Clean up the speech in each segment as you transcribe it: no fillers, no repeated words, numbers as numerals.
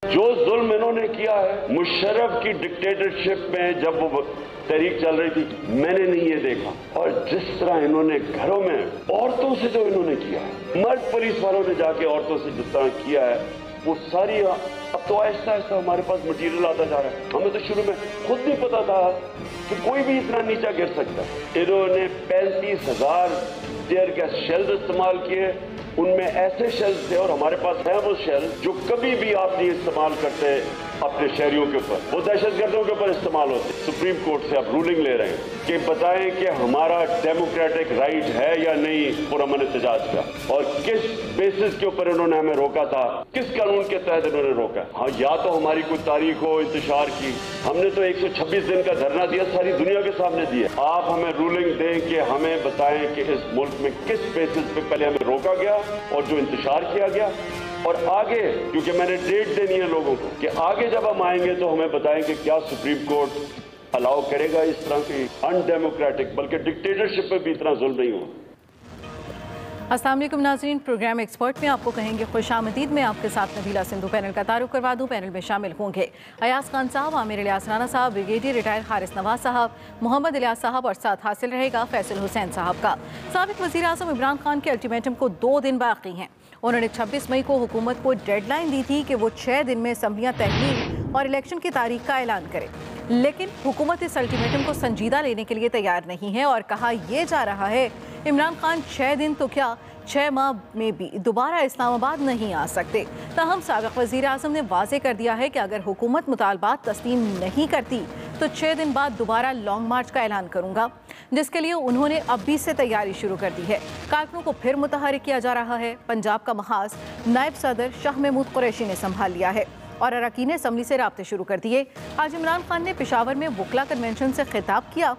जो जुल्म इन्होंने किया है मुशर्रफ की डिक्टेटरशिप में, जब वो तहरीक चल रही थी, मैंने नहीं ये देखा। और जिस तरह इन्होंने घरों में औरतों से जो इन्होंने किया है, मर्द पुलिस वालों ने जाके औरतों से जिस तरह किया है, वो सारी अब तो आहिस्ता आहिस्ता हमारे पास मटीरियल आता जा रहा है। हमें तो शुरू में खुद नहीं पता था कि कोई भी इतना नीचा गिर सकता है। इन्होंने 35,000 टीयर गैस शेल्स इस्तेमाल किए, उनमें ऐसे शेल्स थे और हमारे पास है वो शेल जो कभी भी आप नहीं इस्तेमाल करते अपने शहरियों के ऊपर, वो दहशतगर्दों के ऊपर इस्तेमाल होते। सुप्रीम कोर्ट से आप रूलिंग ले रहे हैं कि बताएं कि हमारा डेमोक्रेटिक राइट है या नहीं पुरअमन एहतजाज का, और किस बेसिस के ऊपर इन्होंने हमें रोका था, किस कानून के तहत इन्होंने रोका। हाँ, या तो हमारी कोई तारीख हो इंतशार की, हमने तो 126 दिन का धरना दिया, सारी दुनिया के सामने दिया। आप हमें रूलिंग दें कि हमें बताएं कि इस मुल्क में किस बेसिस पे पहले हमें रोका गया और जो इंतशार किया गया, और आगे, क्योंकि मैंने डेट देनी है लोगों को कि आगे जब हम आएंगे तो हमें बताएं कि क्या सुप्रीम कोर्ट अलाउ करेगा इस तरह की अनडेमोक्रेटिक, बल्कि डिक्टेटरशिप पे भी इतना जुल्म नहीं हो। अस्सलाम वालेकुम नाज़रीन, प्रोग्राम एक्सपर्ट में आपको कहेंगे खुशामदीद। में आपके साथ नबीला सिंधु। पैनल का तारुफ करवा दूं। पैनल में शामिल होंगे अयाज खान साहब, आमिर इलियास राना साहब, ब्रिगेडियर रिटायर हारिस नवाज साहब, मोहम्मद इलियास साहब, और साथ हासिल रहेगा फैसल हुसैन साहब का। साबिक वज़ीर आज़म इमरान खान के अल्टीमेटम को 2 दिन बाकी हैं। उन्होंने 26 मई को हुकूमत को डेडलाइन दी थी कि वो 6 दिन में असम्बलियाँ तहलील और इलेक्शन की तारीख का ऐलान करे, लेकिन हुकूमत इस अल्टीमेटम को संजीदा लेने के लिए तैयार नहीं है और कहा यह जा रहा है इमरान खान 6 दिन तो क्या 6 माह में भी दोबारा इस्लामाबाद नहीं आ सकते। ताहम साबिक़ वज़ीर आज़म ने वाज़े कर दिया है कि अगर हुकूमत मुतालबात तस्लीम नहीं करती तो 6 दिन बाद दोबारा लॉन्ग मार्च का ऐलान करूंगा, जिसके लिए उन्होंने अभी से तैयारी शुरू कर दी है। कारकुनों को फिर मुतहरिक किया जा रहा है। पंजाब का महाज नायब सदर शाह महमूद कुरैशी ने संभाल लिया है और अरकान असम्बली से राब्ते शुरू कर दिए। आज इमरान खान ने पेशावर में वकला कन्वेंशन से खिताब किया,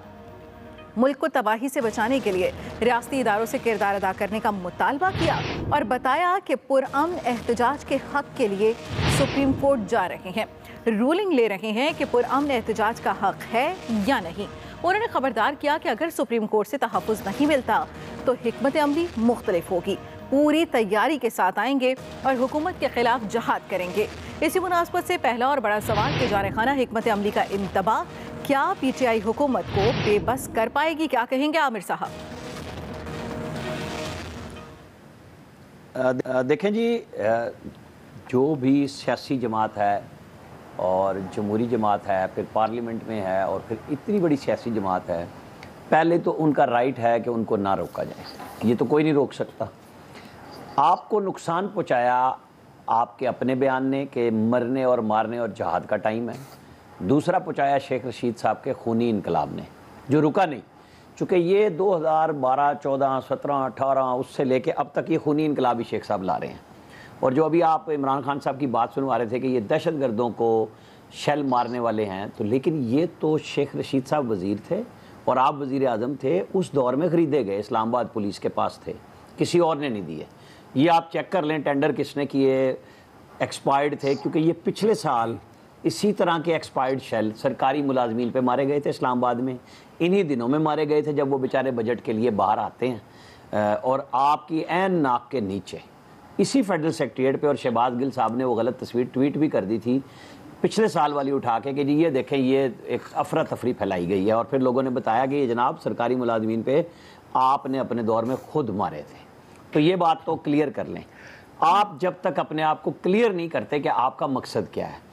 मुल्क को तबाही से बचाने के लिए रियासती इदारों से किरदार अदा करने का मुतालबा किया और बताया कि पुरअमन एहतजाज के हक के लिए सुप्रीम कोर्ट जा रहे हैं, रूलिंग ले रहे हैं कि पुरअमन एहतजाज का हक है या नहीं। उन्होंने खबरदार किया कि अगर सुप्रीम कोर्ट से तहफ़्फ़ुज़ नहीं मिलता तो हिकमत अमली मुख्तलिफ होगी, पूरी तैयारी के साथ आएंगे और हुकूमत के खिलाफ जहाद करेंगे। इसी मुनासबत से पहला और बड़ा सवाल कि जारखाना हिकमत अमली का इंतबा क्या पीटीआई हुकूमत को बेबस कर पाएगी? क्या कहेंगे आमिर साहब? देखें जी, जो भी सियासी जमात है और जमहूरी जमात है, फिर पार्लियामेंट में है और फिर इतनी बड़ी सियासी जमात है, पहले तो उनका राइट है कि उनको ना रोका जाए। ये तो कोई नहीं रोक सकता। आपको नुकसान पहुंचाया आपके अपने बयान ने कि मरने और मारने और जहाद का टाइम है। दूसरा पहुंचाया शेख रशीद साहब के खूनी इनकलाब ने, जो रुका नहीं, चूँकि ये 2012, 14, 17, 18 उससे लेके अब तक ये खूनी इनकलाब ही शेख साहब ला रहे हैं। और जो अभी आप इमरान खान साहब की बात सुनवा रहे थे कि ये दहशतगर्दों को शेल मारने वाले हैं, तो लेकिन ये तो शेख रशीद साहब वज़ीर थे और आप वज़ीर आज़म थे। उस दौर में ख़रीदे गए, इस्लामाबाद पुलिस के पास थे, किसी और ने नहीं दिए। ये आप चेक कर लें टेंडर किसने किए, एक्सपायर्ड थे, क्योंकि ये पिछले साल इसी तरह के एक्सपायर्ड शेल सरकारी मुलाजमीन पे मारे गए थे इस्लामाबाद में। इन्हीं दिनों में मारे गए थे जब वो बेचारे बजट के लिए बाहर आते हैं। और आपकी ऐन नाक के नीचे इसी फेडरल सेक्रेटरीट पे, और शहबाज गिल साहब ने वो गलत तस्वीर ट्वीट भी कर दी थी पिछले साल वाली उठा के कि जी ये देखें, ये एक अफरा तफरी फैलाई गई है। और फिर लोगों ने बताया कि ये जनाब सरकारी मुलाजमीन पे आपने अपने दौर में खुद मारे थे। तो ये बात तो क्लियर कर लें। आप जब तक अपने आप को क्लियर नहीं करते कि आपका मकसद क्या है,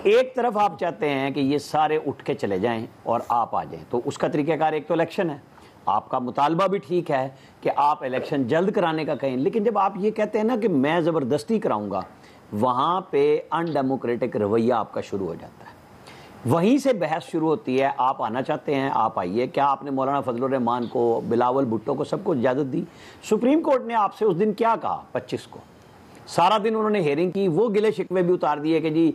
एक तरफ आप चाहते हैं कि ये सारे उठ के चले जाएं और आप आ जाएं, तो उसका तरीक़ाकार एक तो इलेक्शन है। आपका मुतालबा भी ठीक है कि आप इलेक्शन जल्द कराने का कहें, लेकिन जब आप ये कहते हैं ना कि मैं ज़बरदस्ती कराऊंगा, वहाँ पे अनडेमोक्रेटिक रवैया आपका शुरू हो जाता है। वहीं से बहस शुरू होती है। आप आना चाहते हैं, आप आइए। क्या आपने मौलाना फजलुर रहमान को, बिलावल भुट्टो को, सबको इजाज़त दी? सुप्रीम कोर्ट ने आपसे उस दिन क्या कहा? 25 को सारा दिन उन्होंने हेयरिंग की, वो गिले शिकवे भी उतार दिए कि जी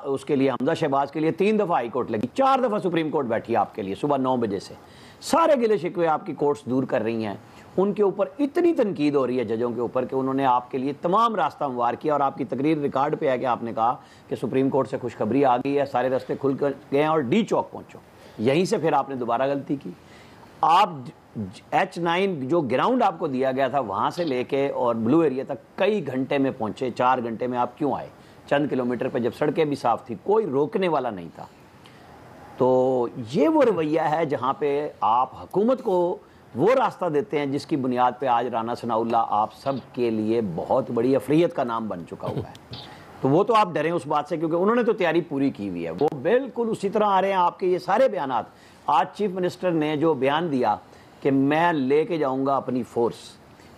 उसके लिए हमजा शहबाज के लिए 3 दफ़ा हाई कोर्ट लगी, 4 दफ़ा सुप्रीम कोर्ट बैठी आपके लिए सुबह 9 बजे से। सारे गिले शिकवे आपकी कोर्ट्स दूर कर रही हैं। उनके ऊपर इतनी तनकीद हो रही है जजों के ऊपर कि उन्होंने आपके लिए तमाम रास्ता हमवार किया। और आपकी तकरीर रिकॉर्ड पे है कि आपने कहा कि सुप्रीम कोर्ट से खुशखबरी आ गई है, सारे रास्ते खुल कर गए हैं और डी चौक पहुँचो। यहीं से फिर आपने दोबारा गलती की। आप H9 जो ग्राउंड आपको दिया गया था वहाँ से लेके और ब्लू एरिया तक कई घंटे में पहुँचे। 4 घंटे में आप क्यों आए? चंद किलोमीटर पे, जब सड़कें भी साफ़ थी, कोई रोकने वाला नहीं था। तो ये वो रवैया है जहाँ पे आप हुकूमत को वो रास्ता देते हैं जिसकी बुनियाद पे आज राना सनाउल्लाह आप सब के लिए बहुत बड़ी अफरियत का नाम बन चुका हुआ है। तो वो तो आप डरें उस बात से, क्योंकि उन्होंने तो तैयारी पूरी की हुई है। वो बिल्कुल उसी तरह आ रहे हैं। आपके ये सारे बयानात, आज चीफ मिनिस्टर ने जो बयान दिया कि मैं लेके जाऊंगा अपनी फोर्स,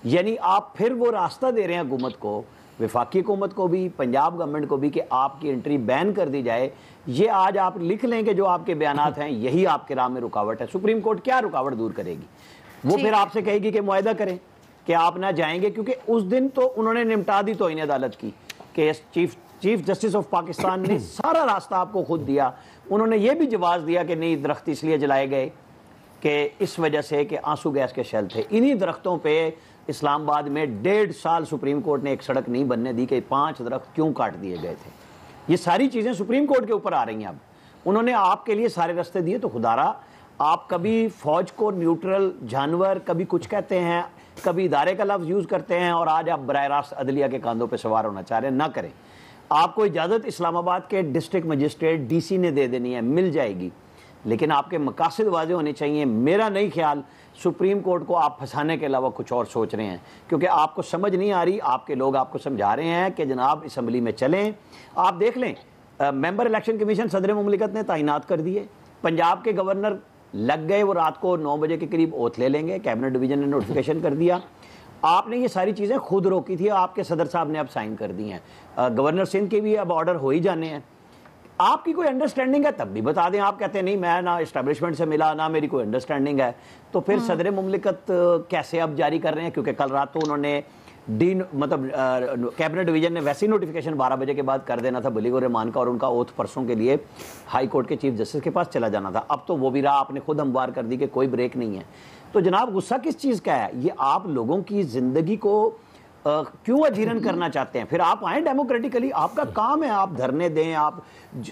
यानी आप फिर वो रास्ता दे रहे हैं हुकूमत को, वफाकी हुकूमत को भी, पंजाब गवर्नमेंट को भी, कि आपकी एंट्री बैन कर दी जाए। ये आज आप लिख लें कि जो आपके बयानात हैं यही आपके राह में रुकावट है। सुप्रीम कोर्ट क्या रुकावट दूर करेगी? वो फिर आपसे कहेगी कि मुआहदा करें कि आप ना जाएंगे, क्योंकि उस दिन तो उन्होंने निपटा दी तौहीन अदालत की कि चीफ जस्टिस ऑफ पाकिस्तान ने सारा रास्ता आपको खुद दिया। उन्होंने ये भी जवाब दिया कि नहीं, दरख्त इसलिए जलाए गए कि इस वजह से कि आंसू गैस के शेल थे। इन्हीं दरख्तों पे इस्लामाबाद में 1.5 साल सुप्रीम कोर्ट ने एक सड़क नहीं बनने दी कि 5 दरख्त क्यों काट दिए गए थे। ये सारी चीज़ें सुप्रीम कोर्ट के ऊपर आ रही हैं। अब उन्होंने आपके लिए सारे रास्ते दिए, तो खुदारा आप कभी फ़ौज को न्यूट्रल जानवर कभी कुछ कहते हैं, कभी इदारे का लफ्ज़ यूज़ करते हैं, और आज आप बराह रास्त अदलिया के कांधों पर सवार होना चाह रहे हैं। ना करें। आपको इजाज़त इस्लामाबाद के डिस्ट्रिक्ट मजिस्ट्रेट DC ने दे देनी है, मिल जाएगी, लेकिन आपके मकासद वाज़े होने चाहिए। मेरा नहीं ख्याल सुप्रीम कोर्ट को आप फंसाने के अलावा कुछ और सोच रहे हैं, क्योंकि आपको समझ नहीं आ रही। आपके लोग आपको समझा रहे हैं कि जनाब असम्बली में चलें। आप देख लें, मेंबर इलेक्शन कमीशन सदर मुमलिकत ने तैनात कर दिए। पंजाब के गवर्नर लग गए, वो रात को 9 बजे के करीब ओथ ले लेंगे। कैबिनेट डिवीजन ने नोटिफिकेशन कर दिया। आपने ये सारी चीज़ें खुद रोकी थी, आपके सदर साहब ने अब साइन कर दी हैं। गवर्नर सिंध के भी अब ऑर्डर हो ही जाने हैं। आपकी कोई अंडरस्टैंडिंग है तब भी बता दें। आप कहते हैं नहीं, मैं ना इस्टेब्लिशमेंट से मिला, ना मेरी कोई अंडरस्टैंडिंग है, तो फिर सदर मुमलिकत कैसे अब जारी कर रहे हैं? क्योंकि कल रात तो उन्होंने कैबिनेट डिवीजन ने वैसी नोटिफिकेशन 12 बजे के बाद कर देना था बलीगुर रहमान का, और उनका ओथ परसों के लिए हाई कोर्ट के चीफ जस्टिस के पास चला जाना था। अब तो वो भी राह आपने खुद हमवार कर दी कि कोई ब्रेक नहीं है। तो जनाब, गुस्सा किस चीज़ का है? ये आप लोगों की ज़िंदगी को क्यों अजीरन करना चाहते हैं? फिर आप आएँ डेमोक्रेटिकली, आपका काम है, आप धरने दें, आप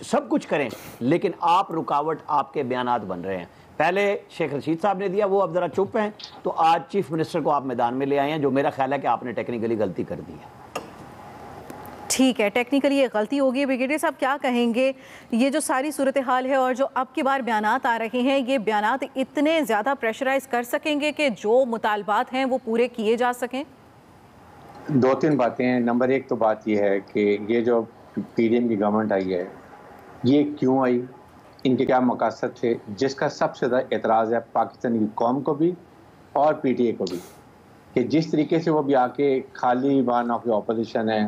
सब कुछ करें, लेकिन आप रुकावट आपके बयानात बन रहे हैं। पहले शेख रशीद साहब ने दिया, वो अब ज़रा चुप हैं, तो आज चीफ मिनिस्टर को आप मैदान में ले आए हैं, जो मेरा ख्याल है कि आपने टेक्निकली गलती कर दी है। ठीक है, टेक्निकली ये गलती होगी। ब्रिगेडियर साहब क्या कहेंगे, ये जो सारी सूरत हाल है और जो अब की बार बयानात आ रहे हैं, ये बयानात इतने ज़्यादा प्रेशराइज कर सकेंगे कि जो मुतालबात हैं वो पूरे किए जा सकें? 2-3 बातें हैं। नंबर 1 तो बात यह है कि ये जो PDM की गवर्नमेंट आई है, ये क्यों आई, इनके क्या मकासद थे, जिसका सबसे ज़्यादा एतराज़ है पाकिस्तान की कौम को भी और PTA को भी, कि जिस तरीके से वो भी आके खाली वहाँ ना कोई अपोजिशन है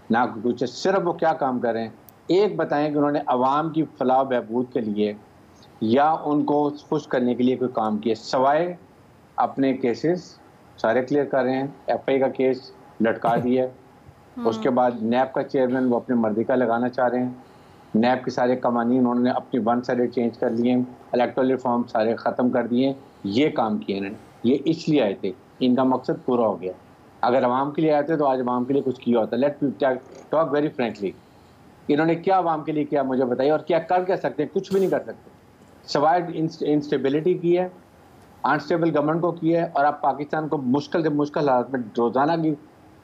ना कुछ, सिर्फ वो क्या काम कर रहे हैं। एक बताएं कि उन्होंने अवाम की फलाह बहबूद के लिए या उनको खुश करने के लिए कोई काम किया, सवाए अपने केसेस सारे क्लियर कर रहे हैं। FI का केस लटका दिया है, उसके बाद NAB का चेयरमैन वो अपने मर्जी का लगाना चाह रहे हैं। NAB के सारे कवानीन उन्होंने अपनी 1 साइडेड चेंज कर लिए, इलेक्टोरल रिफॉर्म सारे ख़त्म कर दिए। ये काम किए इन्होंने, ये इसलिए आए थे, इनका मकसद पूरा हो गया। अगर आवाम के लिए आए थे तो आज आवाम के लिए कुछ किया होता। Let me talk very frankly, इन्होंने क्या आवाम के लिए किया मुझे बताइए, और क्या कर सकते हैं? कुछ भी नहीं कर सकते, सवाए इंस्टेबिलिटी की है, अनस्टेबल गवर्नमेंट को किया है, और आप पाकिस्तान को मुश्किल से मुश्किल हालत में रोजाना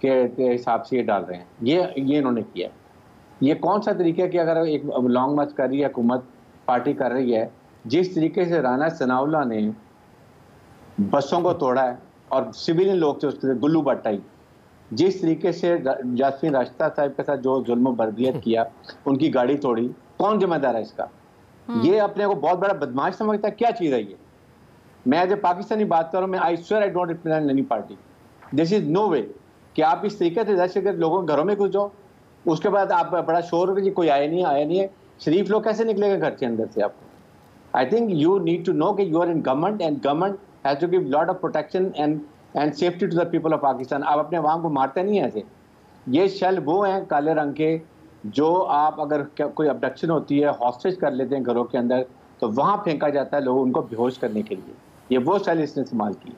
के हिसाब से ये डाल रहे हैं। ये इन्होंने किया। ये कौन सा तरीका है कि अगर एक लॉन्ग मार्च कर रही है हुकूमत, पार्टी कर रही है, जिस तरीके से राना सनाउल्लाह ने बसों को तोड़ा है और सिविलियन लोग थे उसके गुल्लू भट्टाई, जिस तरीके से जासमीन राशिदा साहब के साथ जो जुल्म बर्दियत किया, उनकी गाड़ी तोड़ी, कौन जिम्मेदार है इसका? ये अपने को बहुत बड़ा बदमाश समझता है। क्या चीज़ है ये? मैं जब पाकिस्तानी बात कर रहा हूँ, मैं I swear I don't represent any party. This is no way कि आप इस तरीके से दहशतगर्द लोगों के घरों में घुस जाओ, उसके बाद आप बड़ा शोर हो कि कोई आया नहीं है। शरीफ लोग कैसे निकलेगा घर के अंदर से? आपको I think you need to know कि you are in government and government has to give lot of protection and safety to the people of Pakistan. आप अपने अवाम को मारते नहीं हैं ऐसे। ये शेल वो हैं काले रंग के, जो आप अगर कोई अबडक्शन होती है, हॉस्टेज कर लेते हैं घरों के अंदर, तो वहाँ फेंका जाता है लोगों उनको बेहोश करने के लिए। ये वो शेल इसने इस्तेमाल की।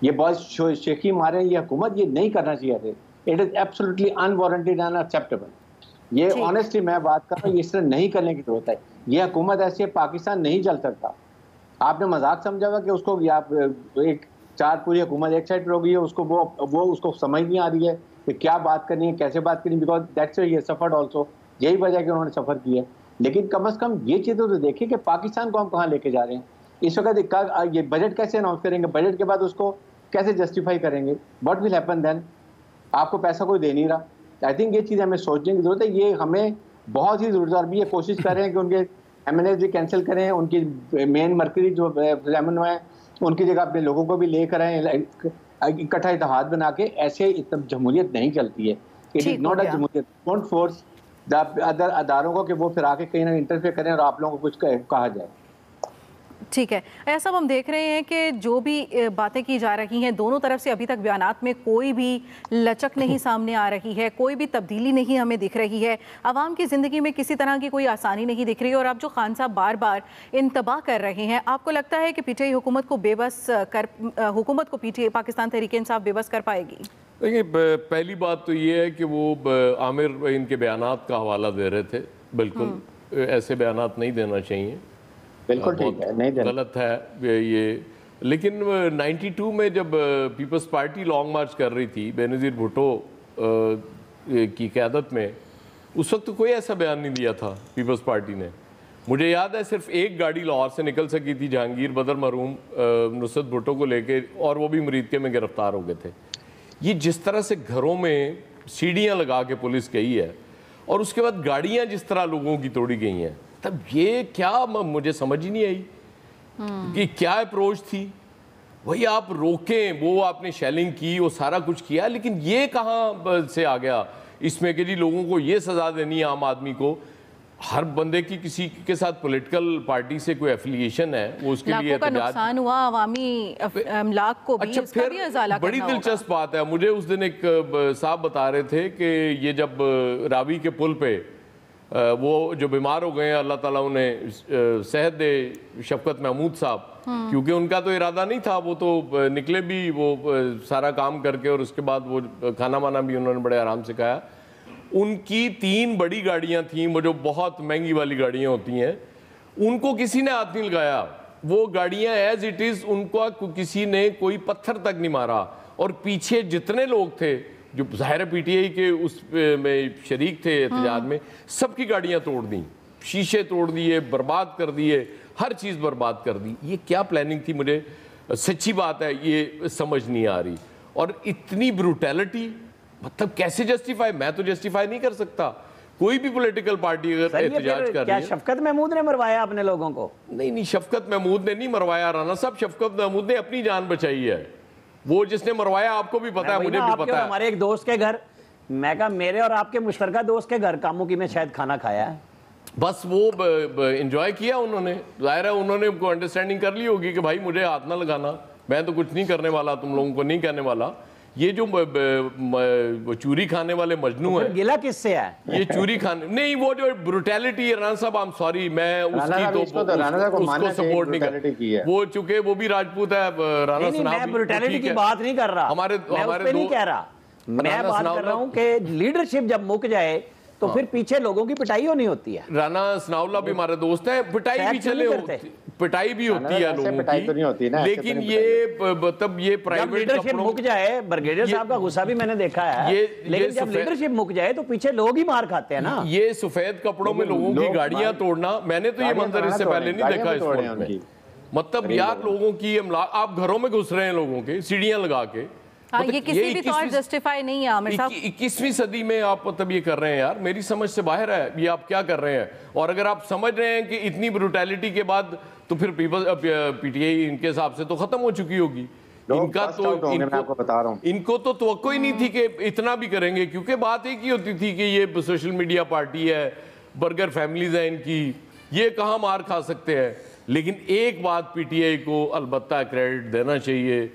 ये बहुत शेखी मारे, ये हुकूमत ये नहीं करना चाहिए थे। It is absolutely unwarranted and unacceptable. ये ऑनेस्टली मैं बात कर रहा हूँ, इस तरह नहीं करने की जरूरत है। ये हुकूमत ऐसी है, पाकिस्तान नहीं चल सकता। आपने मजाक समझा हुआ कि उसको आप एक 4 पूरी हुकूमत एक साइड पर हो गई है, उसको वो उसको समझ नहीं आ रही है कि क्या बात करनी है, कैसे बात करनी है, बिकॉज दैट्स ये सफर्ड ऑल्सो, यही वजह है कि उन्होंने सफर किया। लेकिन कम से कम ये चीज़ तो देखिए कि पाकिस्तान को हम कहाँ लेके जा रहे हैं। इस वक्त ये बजट कैसे अनाउंस करेंगे, बजट के बाद उसको कैसे जस्टिफाई करेंगे, व्हाट विल हैपन देन, आपको पैसा कोई दे नहीं रहा। आई थिंक ये चीज़ हमें सोचने की जरूरत है, ये हमें बहुत ही जरूरत है। और भी ये कोशिश कर रहे हैं कि उनके एमएनएस भी कैंसिल करें, उनकी मेन मरकजी जो रेमन है उनकी जगह अपने लोगों को भी लेकर आए, इकट्ठा इत्तेहाद बना के। ऐसे जमहूरियत नहीं चलती है, इट इज नॉट अ जमहूरियत। डोंट फोर्स द अदर अदारों को कि वो फिर आके कहीं ना इंटरफेयर करें और आप लोगों को कुछ कहा जाए। ठीक है, ऐसा सब हम देख रहे हैं कि जो भी बातें की जा रही हैं दोनों तरफ से, अभी तक बयानात में कोई भी लचक नहीं सामने आ रही है, कोई भी तब्दीली नहीं हमें दिख रही है, आवाम की ज़िंदगी में किसी तरह की कोई आसानी नहीं दिख रही है। और अब जो खान साहब बार बार इंतबाह कर रहे हैं, आपको लगता है कि पीटीआई हुकूमत को पीटीआई पाकिस्तान तहरीक इंसाफ बेबस कर पाएगी? देखिए, पहली बात तो ये है कि वो आमिर इनके बयानात का हवाला दे रहे थे, बिल्कुल ऐसे बयानात नहीं देना चाहिए, बिल्कुल ठीक है, नहीं देना गलत है ये। लेकिन 92 में जब पीपल्स पार्टी लॉन्ग मार्च कर रही थी बेनज़ीर भुट्टो की क़यादत में, उस वक्त कोई ऐसा बयान नहीं दिया था पीपल्स पार्टी ने। मुझे याद है सिर्फ एक गाड़ी लाहौर से निकल सकी थी, जहांगीर बदर मरहूम नुसरत भुट्टो को लेके, और वो भी मुरीदके में गिरफ्तार हो गए थे। ये जिस तरह से घरों में सीढ़ियाँ लगा के पुलिस गई है और उसके बाद गाड़ियाँ जिस तरह लोगों की तोड़ी गई हैं, तब ये क्या, मुझे समझ ही नहीं आई कि क्या अप्रोच थी। वही आप रोकें, वो आपने शेलिंग की, वो सारा कुछ किया, लेकिन ये कहाँ से आ गया इसमें कि जी लोगों को ये सज़ा देनी है आम आदमी को। हर बंदे की किसी के साथ पॉलिटिकल पार्टी से कोई एफिलिएशन है, वो उसके लिए लाखों का नुकसान हुआ अवामी अमलाक को भी, अच्छा, इसका भी अज़ाला बड़ी करना दिलचस्प बात है। मुझे उस दिन एक साहब बता रहे थे कि ये जब रावी के पुल पे वो जो बीमार हो गए, अल्लाह ताला उन्हें सेहत दे, शफकत महमूद साहब, क्योंकि उनका तो इरादा नहीं था, वो तो निकले भी वो सारा काम करके, और उसके बाद वो खाना वाना भी उन्होंने बड़े आराम से खाया। उनकी 3 बड़ी गाड़ियां थीं, वो जो बहुत महंगी वाली गाड़ियां होती हैं, उनको किसी ने हाथ नहीं लगाया। वो गाड़ियां एज इट इज़, उनको किसी ने कोई पत्थर तक नहीं मारा। और पीछे जितने लोग थे जो ज़ाहिर पीटीआई के उस में शरीक थे एहतजाज में, सबकी गाड़ियां तोड़ दी, शीशे तोड़ दिए, बर्बाद कर दिए, हर चीज़ बर्बाद कर दी। ये क्या प्लानिंग थी, मुझे सच्ची बात है ये समझ नहीं आ रही। और इतनी ब्रूटैलिटी, मतलब कैसे जस्टिफाई, मैं तो जस्टिफाई नहीं कर सकता। कोई भी पॉलिटिकल पार्टी अगर एहतजाज कर रही है। शफकत महमूद ने मरवाया अपने लोगों को? नहीं, शफकत महमूद ने नहीं मरवाया राना साहब, शफकत महमूद ने अपनी जान बचाई है। वो जिसने मरवाया आपको भी पता है, मुझे भी पता है। हमारे एक दोस्त के घर, मैं कहा मेरे और आपके मुश्तरका दोस्त के घर कामुकी में शायद खाना खाया है, बस वो एंजॉय किया उन्होंने। जाहिर है उन्होंने अंडरस्टैंडिंग कर ली होगी कि भाई मुझे हाथ ना लगाना, मैं तो कुछ नहीं करने वाला, तुम लोगों को नहीं कहने वाला। ये जो चूरी खाने वाले मजनू है, गिला किससे है? ये चूरी खाने नहीं, वो जो ब्रुटैलिटी है, राना साहब आई एम सॉरी, मैं उसको सपोर्ट नहीं कर, वो चूंकि वो भी राजपूत है राना साहब। मैं ब्रुटैलिटी की बात नहीं कर रहा, हमारे नहीं कह रहा, मैं बात कर रहा हूँ कि लीडरशिप जब मुक जाए तो फिर पीछे लोगों की पिटाई होनी होती है। राना सनाउल्लाह भी हमारे दोस्त है, पिटाई भी चले पिटाई भी होती है लोगों की, तो नहीं होती ना, लेकिन ये मतलब ये प्राइवेट लीडरशिप मुक जाए, ब्रिगेडियर साहब का गुस्सा भी मैंने देखा है, लेकिन जब लीडरशिप मुक जाए तो पीछे लोग ही मार खाते हैं ना। ये सफेद कपड़ों में लोगों की गाड़ियां तोड़ना, मैंने तो ये मंजर इससे पहले नहीं देखा इस मुल्क में। मतलब यार लोगों की आप घरों में घुस रहे हैं लोगों के, सीढ़ियां लगा के। ये किसी भी तौर जस्टिफाई नहीं है आमिर साहब। 21वीं सदी में आप मतलब ये कर रहे हैं यार, मेरी समझ से बाहर है ये आप क्या कर रहे हैं। और अगर आप समझ रहे हैं कि इतनी ब्रूटैलिटी के बाद तो फिर पीटीआई इनके हिसाब से तो खत्म हो चुकी होगी। इनका तो इनको तो तवक्को ही नहीं थी कि इतना भी करेंगे, क्योंकि बात एक ही होती थी कि ये सोशल मीडिया पार्टी है, बर्गर फैमिलीज है इनकी, ये कहाँ मार खा सकते हैं। लेकिन एक बात पीटीआई को अलबत्ता क्रेडिट देना चाहिए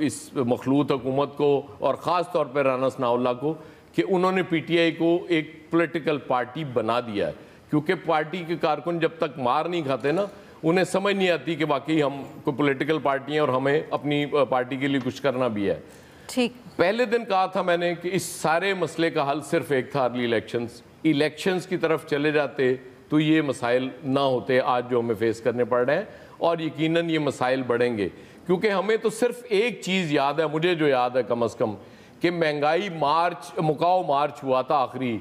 इस मखलूत हुकूमत को, और ख़ास तौर पर राना सनाउल्लाह को, कि उन्होंने पीटीआई को एक पॉलिटिकल पार्टी बना दिया है। क्योंकि पार्टी के कारकुन जब तक मार नहीं खाते ना, उन्हें समझ नहीं आती कि वाकई हम कोई पॉलिटिकल पार्टी हैं और हमें अपनी पार्टी के लिए कुछ करना भी है। ठीक, पहले दिन कहा था मैंने कि इस सारे मसले का हल सिर्फ एक था, अर्ली इलेक्शंस की तरफ चले जाते तो ये मसाइल ना होते आज जो हमें फेस करने पड़ रहे हैं, और यकीनन ये मसाइल बढ़ेंगे। क्योंकि हमें तो सिर्फ एक चीज़ याद है, मुझे जो याद है कम अज़ कम, कि महंगाई मार्च, मुकाओ मार्च हुआ था आखिरी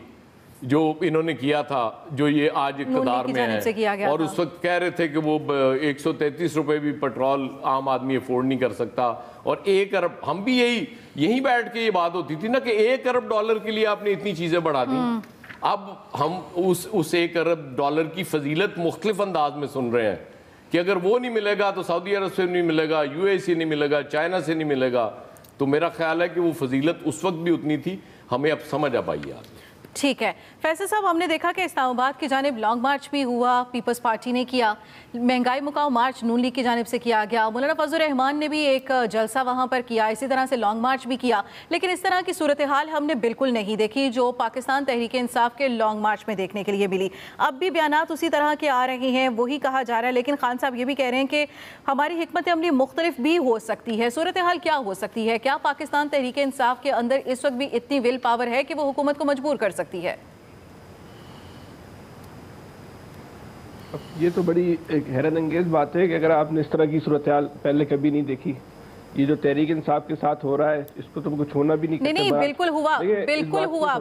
जो इन्होंने किया था, जो ये आज इक़्तिदार में है, और उस वक्त कह रहे थे कि वो 133 रुपए भी पेट्रोल आम आदमी अफोर्ड नहीं कर सकता, और 1 अरब, हम भी यहीं बैठ के ये बात होती थी ना कि 1 अरब डॉलर के लिए आपने इतनी चीजें बढ़ा दी। अब हम उस 1 अरब डॉलर की फजीलत मुख्तलिफ अंदाज में सुन रहे हैं कि अगर वो नहीं मिलेगा तो सऊदी अरब से नहीं मिलेगा, यूएई से नहीं मिलेगा, चाइना से नहीं मिलेगा। तो मेरा ख्याल है कि वो फजीलत उस वक्त भी उतनी थी, हमें अब समझ आ पाई है। ठीक है फैसल साहब, हमने देखा कि इस्लामाबाद की जानिब लॉन्ग मार्च भी हुआ, पीपल्स पार्टी ने किया, महंगाई मुकाओ मार्च नून लीग की जानिब से किया गया, मौलाना फजल रहमान ने भी एक जलसा वहाँ पर किया, इसी तरह से लॉन्ग मार्च भी किया, लेकिन इस तरह की सूरत हाल हमने बिल्कुल नहीं देखी जो पाकिस्तान तहरीक इंसाफ के लॉन्ग मार्च में देखने के लिए मिली। अब भी बयानात उसी तरह के आ रहे हैं, वही कहा जा रहा है, लेकिन खान साहब ये भी कह रहे हैं कि हमारी हिकमत अमली मुख्तलिफ भी हो सकती है। सूरत हाल क्या हो सकती है? क्या पाकिस्तान तहरीक इंसाफ के अंदर इस वक्त भी इतनी विल पावर है कि वो हुकूमत को मजबूर कर सकती है? ये तो बड़ी एक हैरत अंगेज बात है कि अगर आपने इस तरह की सूरत हाल पहले कभी नहीं देखी, ये जो तहरीक इंसाफ के साथ हो रहा है इसको तो कुछ होना भी नहीं। नहीं बिल्कुल हुआ,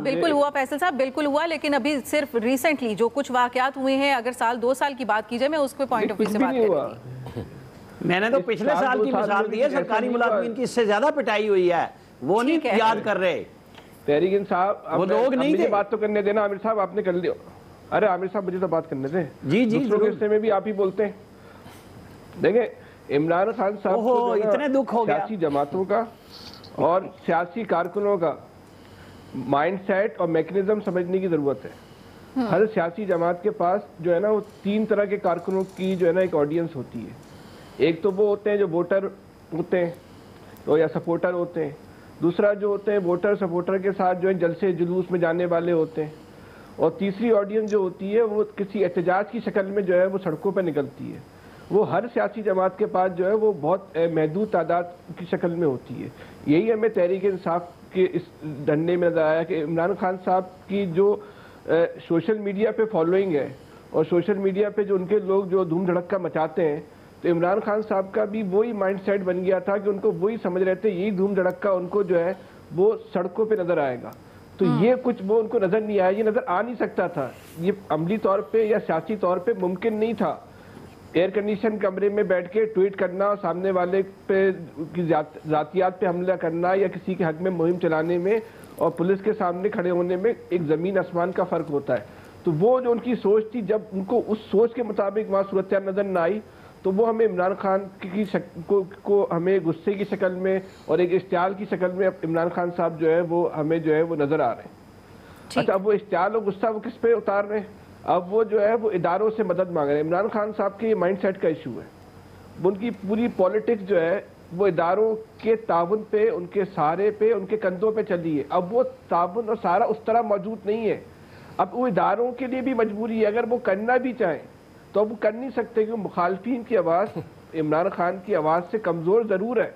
बिल्कुल हुआ फैसल साहब, बिल्कुल हुआ, लेकिन अभी सिर्फ रिसेंटली जो कुछ वाकयात हुए हैं, अगर साल 2 साल की बात की जाए, मैं उसके पॉइंट ऑफ व्यू से बात कर रही थी। मैंने तो पिछले साल की मिसाल दी है, सरकारी मुलाजिमीन की इससे ज्यादा पिटाई हुई है, वो नहीं याद कर रहे तहरीक इंसाफ। वो लोग नहीं थे। बात तो करने देना आमिर साहब, आपने कर लिया। अरे आमिर साहब मुझे तो बात करने थे। जी दूसरों के हिस्से में भी आप ही बोलते हैं। देखिए इमरान खान साहब को इतने दुख हो गया सियासी जमातों का और सियासी कारकुनों का माइंडसेट और मैकेनिज्म समझने की जरूरत है। हर सियासी जमात के पास जो है ना वो 3 तरह के कारकुनों की जो है ना एक ऑडियंस होती है। एक तो वो होते हैं जो वोटर होते हैं तो या सपोर्टर होते हैं, दूसरा जो होते हैं वोटर सपोर्टर के साथ जो है जलसे जुलूस में जाने वाले होते हैं, और तीसरी ऑडियंस जो होती है वो किसी एहतजाज की शक्ल में जो है वो सड़कों पर निकलती है। वो हर सियासी जमात के पास जो है वो बहुत महदूद तादाद की शक्ल में होती है। यही हमें तहरीक इंसाफ के इस धरने में नजर आया कि इमरान खान साहब की जो सोशल मीडिया पे फॉलोइंग है और सोशल मीडिया पे जो उनके लोग जो धूम धड़क्का मचाते हैं, तो इमरान खान साहब का भी वही माइंडसेट बन गया था कि उनको वही समझ रहे थे यही धूम धड़क्का उनको जो है वो सड़कों पे नजर आएगा। तो ये कुछ वो उनको नजर नहीं आया, ये नजर आ नहीं सकता था, ये अमली तौर पे या सियासी तौर पे मुमकिन नहीं था। एयर कंडीशन कमरे में बैठ के ट्वीट करना और सामने वाले पे की जातियात पे हमला करना या किसी के हक में मुहिम चलाने में और पुलिस के सामने खड़े होने में एक जमीन आसमान का फर्क होता है। तो वो जो उनकी सोच थी, जब उनको उस सोच के मुताबिक वहाँ सूरत नजर न आई तो वो हमें इमरान खान की को हमें गुस्से की शक्ल में और एक इश्तियाल की शक्ल में इमरान खान साहब जो है वो हमें जो है वो नजर आ रहे हैं। अच्छा, अब वो इश्तियाल और गुस्सा वो किस पे उतार रहे हैं? अब वो जो है वो इदारों से मदद मांग रहे हैं। इमरान खान साहब के ये माइंडसेट का इशू है, उनकी पूरी पॉलिटिक्स जो है वो इदारों के ताउन पे, उनके सहारे पे, उनके कंधों पे चली है। अब वो ताउन और सहारा उस तरह मौजूद नहीं है। अब वो इदारों के लिए भी मजबूरी है, अगर वो करना भी चाहें तो अब वो कर नहीं सकते क्योंकि मुखालफिन की आवाज़ इमरान खान की आवाज़ से कमज़ोर ज़रूर है,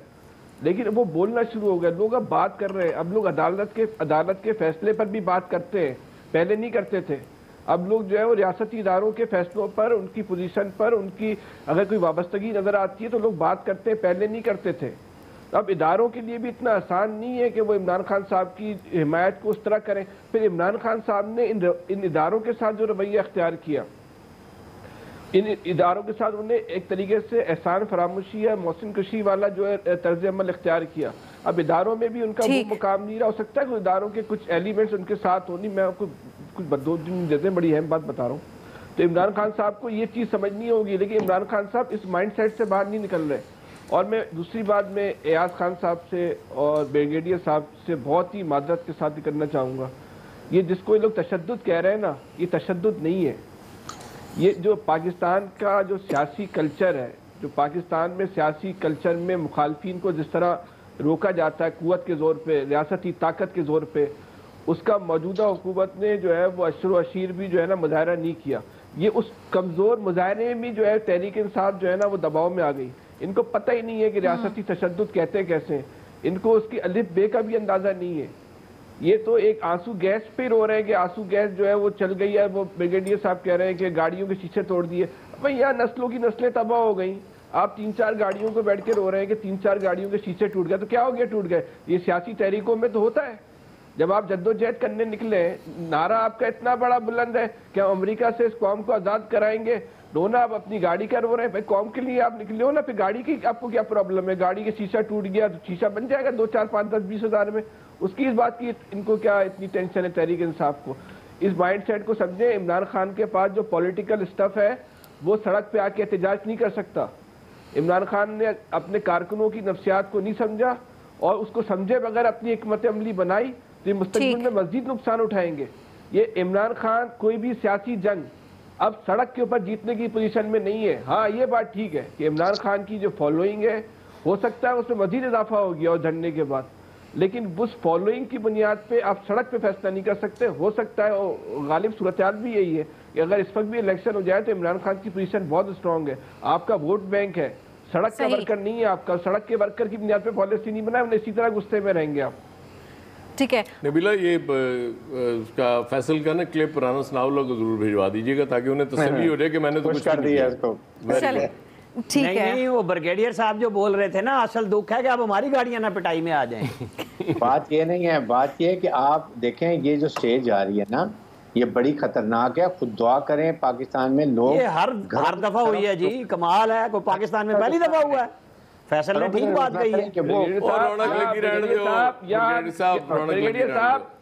लेकिन वो बोलना शुरू हो गया, लोग अब बात कर रहे हैं। अब लोग अदालत के फैसले पर भी बात करते हैं, पहले नहीं करते थे। अब लोग जो है वो रियासती इदारों के फैसलों पर, उनकी पोजीशन पर, उनकी अगर कोई वाबस्तगी नज़र आती है तो लोग बात करते हैं, पहले नहीं करते थे। अब इदारों के लिए भी इतना आसान नहीं है कि वो इमरान खान साहब की हिमायत को उस तरह करें। फिर इमरान खान साहब ने इन इदारों के साथ जो रवैया अख्तियार किया, इन इदारों के साथ उन्होंने एक तरीके से एहसान फरामोशी या मौसिन कशी वाला जो है तर्ज अमल इख्तियार किया। अब इदारों में भी उनका वो मुकाम नहीं रहा। हो सकता है कि इदारों के कुछ एलिमेंट्स उनके साथ होनी, मैं आपको कुछ 2 दिन देते हैं, बड़ी अहम बात बता रहा हूँ। तो इमरान खान साहब को ये चीज़ समझनी होगी, लेकिन इमरान खान साहब इस माइंडसेट से बाहर नहीं निकल रहे। और मैं दूसरी बात में एयाज खान साहब से और ब्रिगेडियर साहब से बहुत ही मादरत के साथ ही करना चाहूँगा, ये जिसको ये लोग तशद्दुद कह रहे हैं ना, ये तशद्दुद नहीं है। ये जो पाकिस्तान का जो सियासी कल्चर है, जो पाकिस्तान में सियासी कल्चर में मुखालफिन को जिस तरह रोका जाता है कुव्वत के ज़ोर पे, रियासती ताकत के ज़ोर पे, उसका मौजूदा हुकूमत ने जो है वो अशर व अशीर भी जो है ना मुजाहरा नहीं किया। ये उस कमज़ोर मुजाहरे में भी जो है तहरीक इंसाफ जो है ना वो दबाव में आ गई। इनको पता ही नहीं है कि रियासती तशद्दुद कहते कैसे, इनको उसकी अलिफ बे का भी अंदाज़ा नहीं है। ये तो एक आंसू गैस पे रो रहे हैं कि आंसू गैस जो है वो चल गई है। वो ब्रिगेडियर साहब कह रहे हैं कि गाड़ियों के शीशे तोड़ दिए। भाई यहाँ नस्लों की नस्लें तबाह हो गई। आप 3-4 गाड़ियों को बैठ के रो रहे हैं कि 3-4 गाड़ियों के शीशे टूट गए, तो क्या हो गया टूट गए? ये सियासी तहरीकों में तो होता है। जब आप जद्दोजहद करने निकले, नारा आपका इतना बड़ा बुलंद है कि हम अमेरिका से इस कौम को आज़ाद कराएंगे, रोना आप अपनी गाड़ी का रो रहे हैं। भाई कौम के लिए आप निकले हो ना, फिर गाड़ी की आपको क्या प्रॉब्लम है? गाड़ी के शीशा टूट गया तो शीशा बन जाएगा 2, 4, 5, 10, 20 हज़ार में, उसकी इस बात की इनको क्या इतनी टेंशन है? तहरीक इंसाफ को इस माइंड सेट को समझे। इमरान खान के पास जो पॉलिटिकल स्टफ है वो सड़क पे आके एहतजाज नहीं कर सकता। इमरान खान ने अपने कारकुनों की नफ्सियात को नहीं समझा और उसको समझे बगैर अपनी हिकमत अमली बनाई तो ये मुस्तकबिल में मजीद नुकसान उठाएंगे। ये इमरान खान कोई भी सियासी जंग अब सड़क के ऊपर जीतने की पोजीशन में नहीं है। हाँ ये बात ठीक है कि इमरान खान की जो फॉलोइंग है हो सकता है उसमें मजीद इजाफा हो गया और झड़ने के बाद, लेकिन उस फॉलोइंग की बुनियाद पे आप सड़क पे फैसला नहीं कर सकते। हो सकता है और गालिब सूरत भी यही है कि अगर इस वक्त भी इलेक्शन हो जाए तो इमरान खान की पोजीशन बहुत स्ट्रांग है। आपका वोट बैंक है, सड़क का वर्कर नहीं है आपका। सड़क के वर्कर की बुनियाद पे पॉलिसी नहीं बनाए, इसी तरह गुस्से में रहेंगे आप। ठीक है नबीला, ये उसका फैसल का ना क्लिप पुराना सुनावला को जरूर भिजवा दीजिएगा ताकि उन्हें तसल्ली हो जाए कि मैंने तो कुछ कर दिया इसको। चलिए ठीक है। नहीं, वो ब्रिगेडियर साहब जो बोल रहे थे ना, असल दुख है कि अब हमारी गाड़ियां ना पिटाई में आ जाएं। बात ये नहीं है, बात ये है कि आप देखें ये जो स्टेज आ रही है ना, ये बड़ी खतरनाक है। खुद दुआ करें पाकिस्तान में लोग, ये हर दफा हुई है जी, कमाल है। कोई पाकिस्तान में पहली दफा हुआ है। फैसल ने ठीक बात कही है।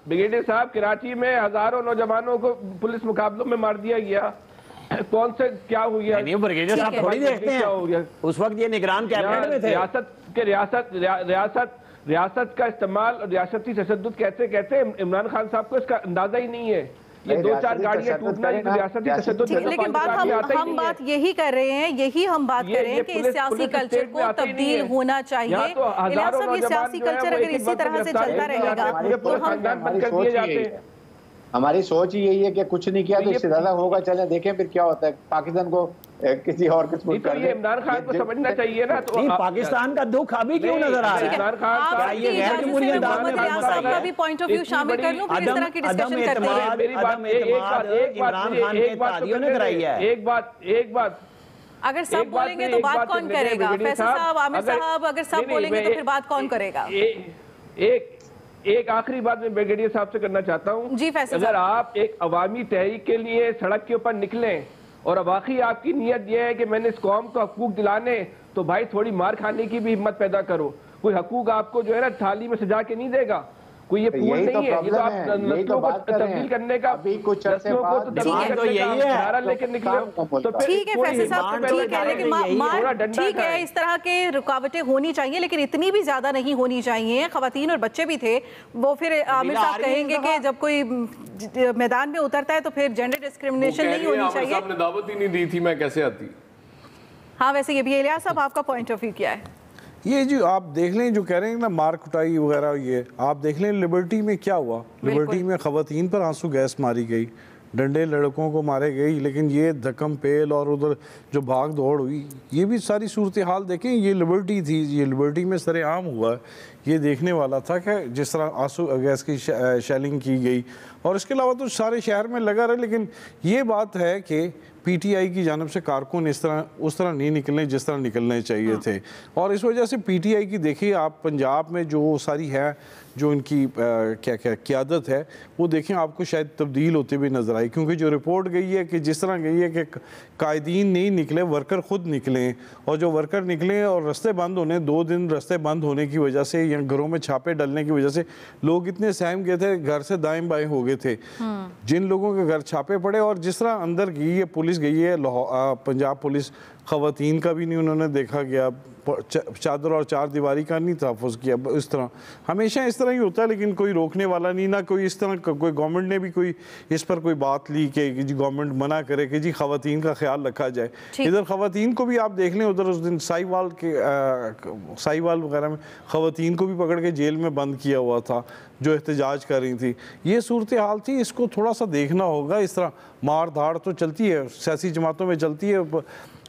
ब्रिगेडियर साहब, कराची में हजारों नौजवानों को पुलिस मुकाबलों में मार दिया गया। कौन से क्या हो गया? नहीं, ब्रिगेडियर साहब थोड़ी देखते हैं, उस वक्त ये निगरान कैबिनेट में थे। रियासत का इस्तेमाल और रियासती तशद्दुद कैसे कहते हैं, इमरान खान साहब को इसका अंदाजा ही नहीं है। ये 2-4 गाड़ियां टूटना ही रियासती तशद्दुद। लेकिन बात हम बात यही कर रहे हैं, यही हम बात कर रहे हैं कि इस सियासी कल्चर को तब्दील होना चाहिए। इलियास साहब, ये सियासी कल्चर अगर इसी तरह से चलता रहेगा तो हम, हमारी सोच ही यही है कि कुछ नहीं किया तो इससे ज्यादा होगा। चले देखें फिर क्या होता है। पाकिस्तान को किसी और के तो ये इमरान खान को समझना चाहिए ना। तो पाकिस्तान का दुख अभी क्यों नजर आ रहा है? इमरान खान ये गैर जमहूरियत मोहम्मद रियाज साहब का भी पॉइंट ऑफ व्यू शामिल कर लूं, फिर इस तरह की डिस्कशन करते हैं। मेरी बात एक बात अगर सब बोलेंगे तो बात कौन करेगा? फैसल साहब, आमिर साहब, अगर सब बोलेंगे तो फिर बात कौन करेगा? एक आखिरी बात मैं ब्रिगेडियर साहब से करना चाहता हूँ जी। फैसल अगर आप एक अवामी तहरीक के लिए सड़क के ऊपर निकलें और वाकई आपकी नीयत यह है कि मैंने इस कौम को हकूक दिलाने, तो भाई थोड़ी मार खाने की भी हिम्मत पैदा करो। कोई हकूक आपको जो है ना थाली में सजा के नहीं देगा। कोई ये पूल नहीं है, ये तो आप नस्लों को तब्दील करने का, नस्लों को तो यही है लेकर निकले। तो ठीक है फैसल साहब, ठीक है, लेकिन मार ठीक है, इस तरह के रुकावटें होनी चाहिए लेकिन इतनी भी ज्यादा नहीं होनी चाहिए। खवातीन और बच्चे भी थे वो, फिर आमिर साहब कहेंगे कि जब कोई मैदान में उतरता है तो फिर जेंडर डिस्क्रिमिनेशन नहीं होनी चाहिए। आपने दावत ही नहीं दी थी, मैं कैसे आती? हाँ वैसे ये भी इलियास साहब आपका पॉइंट ऑफ व्यू क्या है? ये जो आप देख लें, जो कह रहे हैं ना मार कुटाई वगैरह, ये आप देख लें लिबर्टी में क्या हुआ। लिबर्टी में खवातीन पर आंसू गैस मारी गई, डंडे लड़कों को मारे गई, लेकिन ये धक्कम पेल और उधर जो भाग दौड़ हुई, ये भी सारी सूरत हाल देखें। ये लिबर्टी थी, ये लिबर्टी में सरेआम हुआ। ये देखने वाला था कि जिस तरह आंसू गैस की शेलिंग की गई, और इसके अलावा तो सारे शहर में लगा रहा। लेकिन ये बात है कि पीटीआई की जानब से कारकुन उस तरह नहीं निकलने जिस तरह निकलने चाहिए थे। और इस वजह से पीटीआई की देखिए आप पंजाब में जो सारी है, जो इनकी क्या क़यादत है, वो देखें आपको शायद तब्दील होते हुए नज़र आई। क्योंकि जो रिपोर्ट गई है कि जिस तरह गई है कि कायदीन नहीं निकले, वर्कर ख़ुद निकले, और जो वर्कर निकले और रास्ते बंद होने, 2 दिन रास्ते बंद होने की वजह से या घरों में छापे डलने की वजह से लोग इतने सहम गए थे, घर से दाएं बाएं हो गए थे। जिन लोगों के घर छापे पड़े, और जिस तरह अंदर गई है पुलिस, गई है पंजाब पुलिस, खवातीन का भी नहीं उन्होंने देखा गया, चादर और चार दीवारी का नहीं तहफ़्फ़ुज़ किया। इस तरह हमेशा इस तरह ही होता है, लेकिन कोई रोकने वाला नहीं, ना कोई इस तरह कोई गवर्नमेंट ने भी कोई इस पर कोई बात ली कि जी गवर्नमेंट मना करे कि जी खवातीन का ख्याल रखा जाए। इधर खवातीन को भी आप देख लें, उधर उस दिन साहिवाल वगैरह में खवातीन को भी पकड़ के जेल में बंद किया हुआ था जो एहतजाज कर रही थी। ये सूरत हाल थी, इसको थोड़ा सा देखना होगा। इस तरह मार धाड़ तो चलती है, सियासी जमातों में चलती है,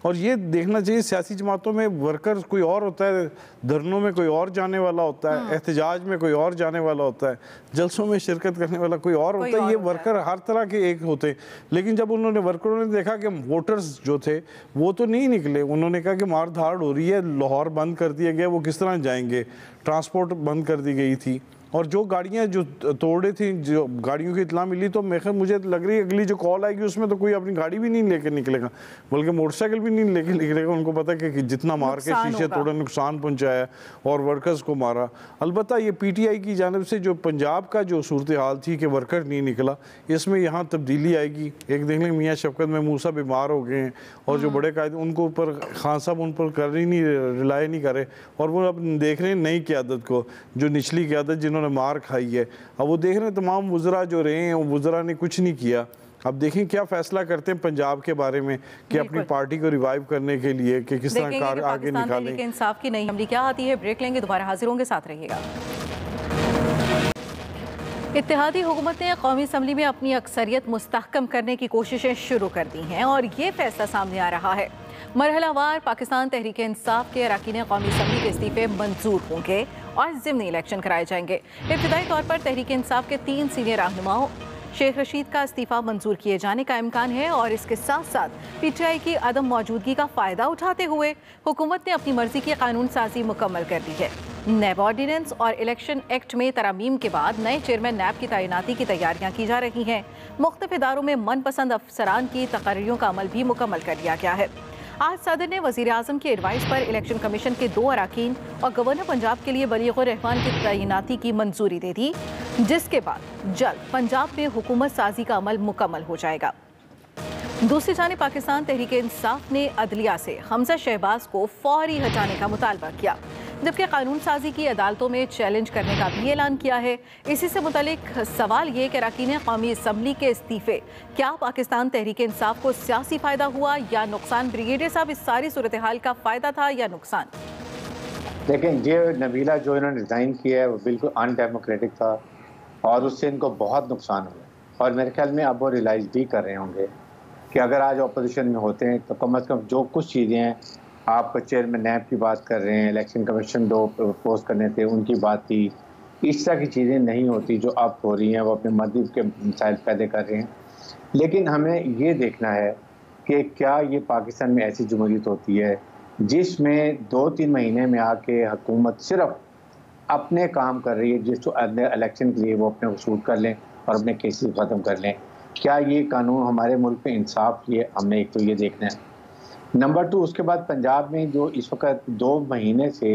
और ये देखना चाहिए सियासी जमातों में वर्कर कोई और होता है, धरनों में कोई और जाने वाला होता है, एहतजाज में कोई और जाने वाला होता है, जलसों में शिरकत करने वाला कोई और होता है। ये वर्कर हर तरह के एक होते हैं। लेकिन जब उन्होंने वर्करों ने देखा कि वोटर्स जो थे वो तो नहीं निकले, उन्होंने कहा कि मार धाड़ हो रही है, लाहौर बंद कर दिया गया, वो किस तरह जाएंगे, ट्रांसपोर्ट बंद कर दी गई थी। और जो गाड़ियाँ जो तोड़े थी, जो गाड़ियों की इतला मिली, तो मुझे लग रही है अगली जो कॉल आएगी उसमें तो कोई अपनी गाड़ी भी नहीं लेके निकलेगा, बल्कि मोटरसाइकिल भी नहीं लेके निकलेगा। उनको पता है कि जितना मार के शीशे तोड़े, नुकसान पहुंचाया और वर्कर्स को मारा। अलबत्ता ये पीटीआई की जानिब से जो पंजाब का जो सूरत हाल थी कि वर्कर नहीं निकला, इसमें यहाँ तब्दीली आएगी। एक देख लें मियाँ शफकत महमूद साहब बीमार हो गए हैं और जो बड़े कायदे उनको ऊपर खान साहब उन पर कर ही नहीं, रिलाय नहीं करे, और वो अब देख रहे हैं नई क़यादत को, जो निचली क़यादत जिन्होंने मार खाई है। अब वो देख रहे हैं तमाम वुज़रा जो रहे हैं, वुज़रा ने कुछ नहीं किया। अब देखें क्या फैसला करते हैं पंजाब के बारे में कि अपनी पार्टी को रिवाइव करने के लिए कि किस तरह कार आगे निकालें। इंसाफ की नई हमली क्या आती है, ब्रेक लेंगे, दोबारा हाजिर होंगे, साथ रहिएगा। इत्तेहादी हुकूमत ने कौमी असम्बली में अपनी अक्सरियत मुस्तहकम करने की कोशिशें शुरू कर दी हैं और ये फैसला सामने आ रहा है। मरहलावार पाकिस्तान तहरीक इंसाफ के अरकान कौमी असम्बली के इस्तीफे मंजूर होंगे और ज़िमनी इलेक्शन कराए जाएंगे। इब्तिदाई तौर पर तहरीक इंसाफ के 3 सीनियर रहनुमाओं शेख रशीद का इस्तीफा मंजूर किए जाने का इम्कान है और इसके साथ साथ पीटीआई की अदम मौजूदगी का फ़ायदा उठाते हुए हुकूमत ने अपनी मर्जी की कानून साजी मुकम्मल कर दी है। नैब ऑर्डिनेंस और इलेक्शन एक्ट में तरमीम के बाद नए चेयरमैन नैब की तैनाती की तैयारियां की जा रही हैं। मुख्तलिफ इदारों में मनपसंद अफसरान की तकर्रियों का अमल भी मुकम्मल कर लिया गया है। आज सदर ने वज़ीर आज़म की एडवाइस पर इलेक्शन कमीशन के 2 अरकान और गवर्नर पंजाब के लिए बलीगुर रहमान की तैनाती की मंजूरी दे दी, जिसके बाद जल्द पंजाब में हुकूमत साजी का अमल मुकम्मल हो जाएगा। दूसरी जानिब पाकिस्तान तहरीक इंसाफ ने अदलिया से हमजा शहबाज को फौरी हटाने का मुतालबा किया, जबकि कानून साजी की अदालतों में चैलेंज करने का भी ऐलान किया है। इसी से मुतालिक सवाल ये कि अरकान कौमी असम्बली के इस्तीफे क्या पाकिस्तान तहरीक इंसाफ को सियासी फ़ायदा हुआ या नुकसान? ब्रिगेडियर साहब, इस सारी सूरत हाल का फ़ायदा था या नुकसान? लेकिन ये नबीला जो इन्होंने रिज़ाइन किया है वो बिल्कुल अनडेमोक्रेटिक था और उससे इनको बहुत नुकसान हुआ। और मेरे ख्याल में अब वो रियलाइज़ भी कर रहे होंगे कि अगर आज अपोजिशन में होते हैं तो कम अज़ कम जो कुछ चीज़ें हैं, आप चेयरमैन नैब की बात कर रहे हैं, इलेक्शन कमीशन 2 पोस्ट करने थे उनकी बात थी, इस तरह की चीज़ें नहीं होती जो अब हो रही हैं। वो अपने मदद के मिसाइल पैदा कर रहे हैं। लेकिन हमें ये देखना है कि क्या ये पाकिस्तान में ऐसी जमहूरियत होती है जिसमें 2-3 महीने में आके हुकूमत सिर्फ अपने काम कर रही है, जिसको इलेक्शन के लिए वो अपने वसूल कर लें और अपने केसेस ख़त्म कर लें। क्या ये कानून हमारे मुल्क में इंसाफ की है? हमने एक तो ये देखना है। नंबर 2, उसके बाद पंजाब में जो इस वक्त 2 महीने से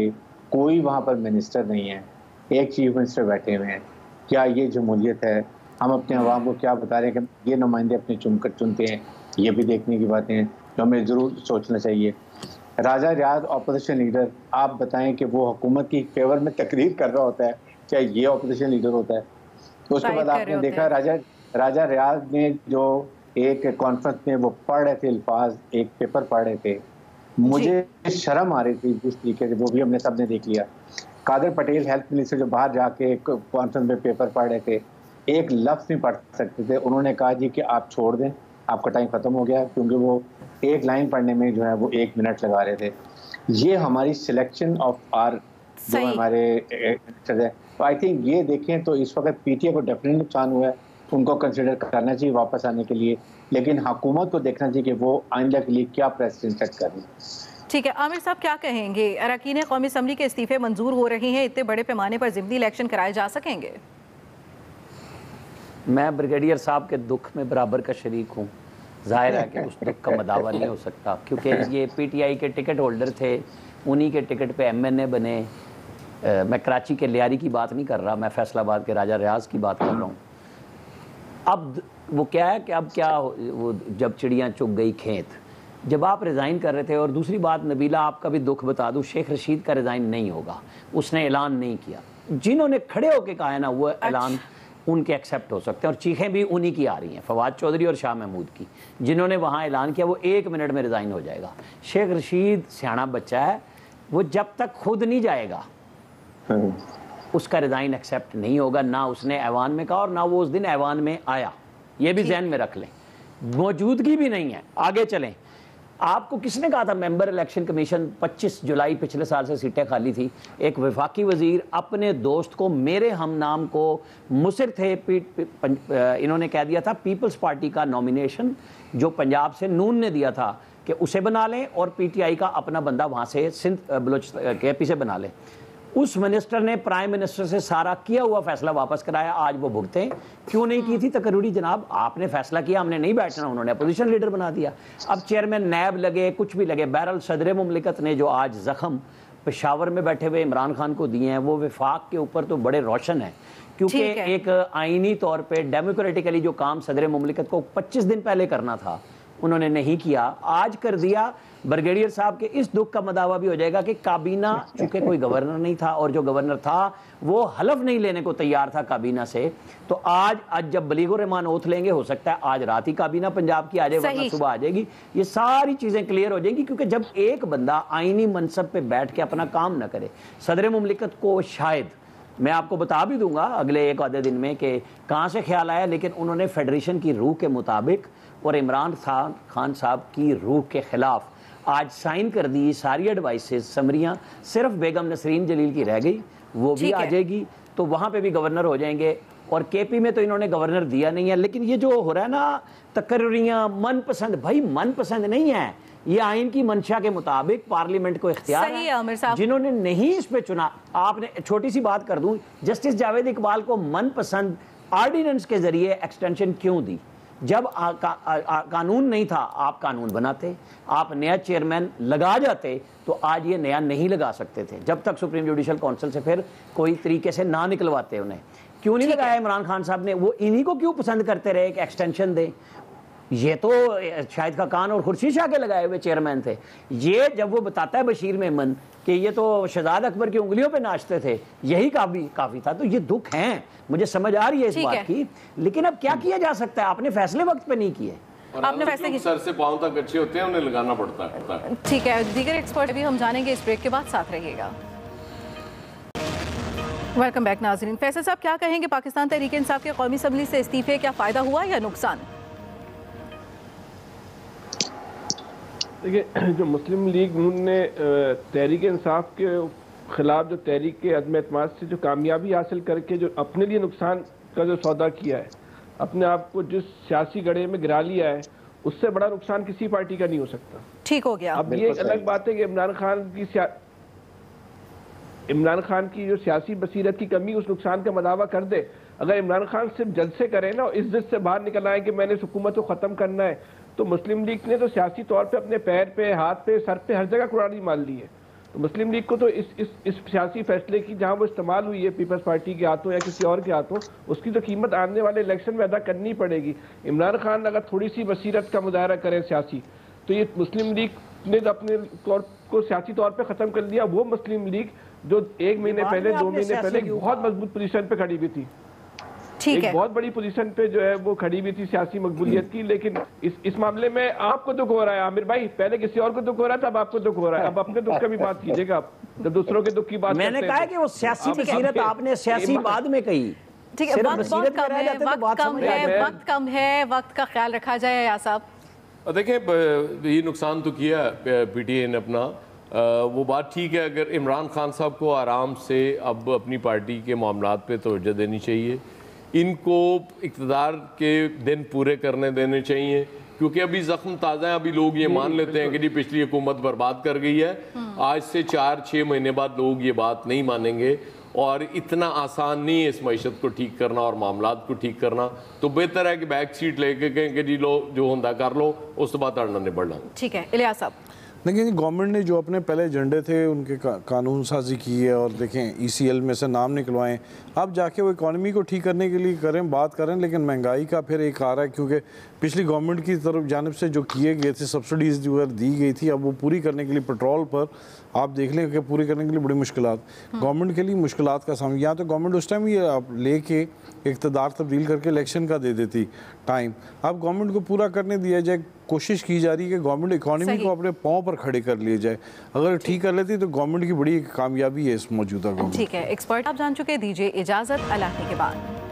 कोई वहाँ पर मिनिस्टर नहीं है, एक चीफ मिनिस्टर बैठे हुए हैं। क्या ये जमहूरियत है? हम अपने अवाम को क्या बता रहे हैं कि ये नुमाइंदे अपने चुनकर चुनते हैं? ये भी देखने की बातें हैं जो हमें ज़रूर सोचना चाहिए। राजा रियाज अपोजिशन लीडर, आप बताएं कि वो हुकूमत की फेवर में तकरीर कर रहा होता है, क्या ये अपोजिशन लीडर होता है? उसके बाद आपने देखा राजा रियाज ने जो एक कॉन्फ्रेंस में वो पढ़ रहे थे अल्फाज, एक पेपर पढ़ रहे थे, मुझे शर्म आ रही थी जिस तरीके से, वो भी हमने सबने देख लिया। कादर पटेल हेल्थ मिनिस्टर जो बाहर जाके कॉन्फ्रेंस में पेपर पढ़ रहे थे, एक लफ्ज़ नहीं पढ़ सकते थे। उन्होंने कहा जी कि आप छोड़ दें, आपका टाइम ख़त्म हो गया, क्योंकि वो एक लाइन पढ़ने में जो है वो 1 मिनट लगा रहे थे। ये हमारी सिलेक्शन ऑफ आर जो हमारे मिनिस्टर है, तो आई थिंक ये देखें तो इस वक्त पीटीआई को डेफिनेटली नुकसान हुआ है, उनको कंसिडर करना चाहिए वापस आने के लिए, लेकिन हुकूमत को देखना चाहिए कि वो आइंदा के लिए क्या प्रेसिडेंट सेट कर रही है। ठीक है, आमिर साहब क्या कहेंगे? अरकान कौमी असम्बली के इस्तीफे मंजूर हो रहे हैं, इतने बड़े पैमाने पर ज़िमनी इलेक्शन कराए जा सकेंगे? मैं ब्रिगेडियर साहब के दुख में बराबर का शरीक हूँ। जाहिर है कि उस दुख का मदावा नहीं हो सकता, क्योंकि ये पीटीआई के टिकट होल्डर थे, उन्हीं के टिकट पे एमएनए बने। मैं कराची के लियारी की बात नहीं कर रहा, मैं फैसलाबाद के राजा रियाज की बात कर रहा हूँ। अब वो क्या है कि अब क्या वो जब चिड़ियाँ चुग गई खेत, जब आप रिज़ाइन कर रहे थे। और दूसरी बात नबीला, आपका भी दुख बता दूँ, शेख रशीद का रिज़ाइन नहीं होगा, उसने ऐलान नहीं किया। जिन्होंने खड़े होकर कहा है ना, वो ऐलान उनके एक्सेप्ट हो सकते हैं, और चीखें भी उन्हीं की आ रही हैं, फवाद चौधरी और शाह महमूद की। जिन्होंने वहाँ ऐलान किया वो 1 मिनट में रिज़ाइन हो जाएगा। शेख रशीद सियाना बच्चा है, वो जब तक खुद नहीं जाएगा उसका रिज़ाइन एक्सेप्ट नहीं होगा। ना उसने ऐवान में कहा और ना वो उस दिन ऐवान में आया, ये भी जहन में रख लें। मौजूदगी भी नहीं है। आगे चलें, आपको किसने कहा था मेंबर इलेक्शन कमीशन 25 जुलाई पिछले साल से सीटें खाली थी, एक वफाकी वजीर अपने दोस्त को, मेरे हम नाम को मुसिर थे, इन्होंने कह दिया था पीपल्स पार्टी का नॉमिनेशन जो पंजाब से नून ने दिया था कि उसे बना लें और पीटीआई का अपना बंदा वहाँ से सिंध बलोचिस्तान केपी से बना लें। उस मिनिस्टर ने प्राइम मिनिस्टर से सारा किया हुआ फैसला वापस कराया, आज वो भुगते हैं। क्यों नहीं की थी तकरूरी जनाब? आपने फैसला किया, हमने नहीं बैठना, उन्होंने अपोजिशन लीडर बना दिया। अब चेयरमैन नैब लगे, कुछ भी लगे, बहरहाल सदर मुमलिकत ने जो आज जख्म पेशावर में बैठे हुए इमरान खान को दिए हैं वो वफाक के ऊपर तो बड़े रोशन है, क्योंकि एक आईनी तौर पर डेमोक्रेटिकली जो काम सदर मुमलिकत को 25 दिन पहले करना था उन्होंने नहीं किया, आज कर दिया। ब्रिगेडियर साहब के इस दुख का मदावा भी हो जाएगा कि काबीना, चूंकि कोई गवर्नर नहीं था और जो गवर्नर था वो हलफ नहीं लेने को तैयार था काबीना से, तो आज जब बलीगुर रहमान ओथ लेंगे, हो सकता है आज रात ही काबीना पंजाब की आ जाए, वरना सुबह आ जाएगी। ये सारी चीजें क्लियर हो जाएंगी, क्योंकि जब एक बंदा आईनी मनसब पे बैठ के अपना काम न करे, सदर मुमलिकत को शायद, मैं आपको बता भी दूंगा अगले एक आधे दिन में कि कहाँ से ख्याल आया, लेकिन उन्होंने फेडरेशन की रूह के मुताबिक और इमरान खान साहब की रूह के खिलाफ आज साइन कर दी सारी एडवाइसेस, समरियां, सिर्फ बेगम नसरीन जलील की रह गई, वो भी आ जाएगी, तो वहाँ पे भी गवर्नर हो जाएंगे। और केपी में तो इन्होंने गवर्नर दिया नहीं है, लेकिन ये जो हो रहा है ना तकर्रियाँ, मनपसंद, भाई मनपसंद नहीं है, ये आइन की मंशा के मुताबिक पार्लियामेंट को इख्तियार है। जिन्होंने नहीं इस पे चुना, आपने, छोटी सी बात कर दूं, जस्टिस जावेद इकबाल को मनपसंद ऑर्डिनेंस के जरिए एक्सटेंशन क्यों दी? जब कानून नहीं था, आप कानून बनाते, आप नया चेयरमैन लगा जाते, तो आज ये नया नहीं लगा सकते थे, जब तक सुप्रीम जुडिशल काउंसिल से फिर कोई तरीके से ना निकलवाते। उन्हें क्यों नहीं लगाया इमरान खान साहब ने? वो इन्हीं को क्यों पसंद करते रहे कि एक्सटेंशन दे? ये तो शाहिद खाकान और खुर्शीद शाह के लगाए हुए चेयरमैन थे। ये जब वो बताता है बशीर मेमन कि ये तो शहजाद अकबर की उंगलियों पे नाचते थे, यही काफी था, तो ये दुख हैं, मुझे समझ आ रही है इस बात की, लेकिन अब क्या किया जा सकता है? आपने फैसले वक्त पे नहीं किए, आपने फैसले सर से पांव तक अच्छे होते हैं, उन्हें लगाना पड़ता है। ठीक है, दीगर एक्सपर्ट भी हम जानेंगे इस ब्रेक के बाद, साथ रहिएगा। वेलकम बैक नाज़रीन। फैसल साहब क्या कहेंगे, पाकिस्तान तहरीक इंसाफ के कौमी असम्बली से इस्तीफे क्या फायदा हुआ या नुकसान? देखिए, जो मुस्लिम लीग नून ने तहरीक इंसाफ के खिलाफ जो तहरीक के अज़्म एतमाद से जो कामयाबी हासिल करके जो अपने लिए नुकसान का जो सौदा किया है, अपने आप को जिस सियासी गड्ढे में गिरा लिया है, उससे बड़ा नुकसान किसी पार्टी का नहीं हो सकता। ठीक हो गया। अब ये एक अलग बात है कि इमरान खान की जो सियासी बसीरत की कमी उस नुकसान का मदावा कर दे। अगर इमरान खान सिर्फ जलसे करे ना, इज्जत से बाहर निकल आए कि मैंने इस हुकूमत को ख़त्म करना है, तो मुस्लिम लीग ने तो सियासी तौर पे अपने पैर पे, हाथ पे, सर पे, हर जगह कुरानी मार ली है। तो मुस्लिम लीग को तो इस सियासी फैसले की जहां वो इस्तेमाल हुई है पीपल्स पार्टी के हाथों या किसी और के हाथों, उसकी तो कीमत आने वाले इलेक्शन में अदा करनी पड़ेगी। इमरान खान अगर थोड़ी सी बसीरत का मुजाहरा करें सियासी, तो ये मुस्लिम लीग ने तो अपने तौर को सियासी तौर पर ख़त्म कर लिया। वो मुस्लिम लीग जो 1 महीने पहले, 2 महीने पहले बहुत मजबूत पोजीशन पे खड़ी हुई थी, एक बहुत बड़ी पोजीशन पे जो है वो खड़ी हुई थी सियासी मकबूलियत की। लेकिन इस मामले में आपको दुख हो रहा है आमिर भाई, पहले किसी और को दुख हो रहा था, अब आपको दुख हो रहा है। अब अपने दुख का भी बात कीजिएगा आप, जब दूसरों के दुख की बात मैंने कहा कि वो सियासी बसीरत आपने सियासी बाद में कही। ठीक है, वक्त कम है, वक्त का ख्याल रखा जाए। या साहब देखिए, ये नुकसान तो किया पीटीआई ने अपना, वो बात ठीक है। अगर इमरान खान साहब को आराम से अब अपनी पार्टी के मामलात पे तवज्जो देनी चाहिए, इनको इक़्तिदार के दिन पूरे करने देने चाहिए, क्योंकि अभी जख्म ताज़ा है। अभी लोग ये मान लेते हैं कि जी पिछली हुकूमत बर्बाद कर गई है, आज से 4-6 महीने बाद लोग ये बात नहीं मानेंगे, और इतना आसान नहीं है इस मईशत को ठीक करना और मामलात को ठीक करना। तो बेहतर है कि बैक सीट लेके कहें कि जी लो जो होंदा कर लो, उस बाद अड़ना निबड़ लो। ठीक है इलियास साहब, देखिए गवर्नमेंट ने जो अपने पहले एजेंडे थे उनके कानून साजी की है, और देखें ECL में से नाम निकलवाएं, अब जाके वो इकॉनमी को ठीक करने के लिए करें, बात करें, लेकिन महंगाई का फिर एक आ रहा है, क्योंकि पिछली गवर्नमेंट की तरफ जानिब से जो किए गए थे सब्सिडीज़ जो दी गई थी, अब वो पूरी करने के लिए पेट्रोल पर आप देख लें कि पूरी करने के लिए बड़ी मुश्किलात गवर्नमेंट के लिए मुश्किलात का सामना। या तो गवर्नमेंट उस टाइम ये आप लेके इक़्तिदार तब्दील करके इलेक्शन का दे देती टाइम, अब गवर्नमेंट को पूरा करने दिया जाए, कोशिश की जा रही है कि गवर्नमेंट इकॉनमी को अपने पाँव पर खड़े कर लिए जाए। अगर ठीक कर लेती तो गवर्नमेंट की बड़ी कामयाबी है इस मौजूदा गवर्नमेंट। ठीक है एक्सपर्ट आप जान चुके, दीजिए इजाज़त, अल्लाह के बाद।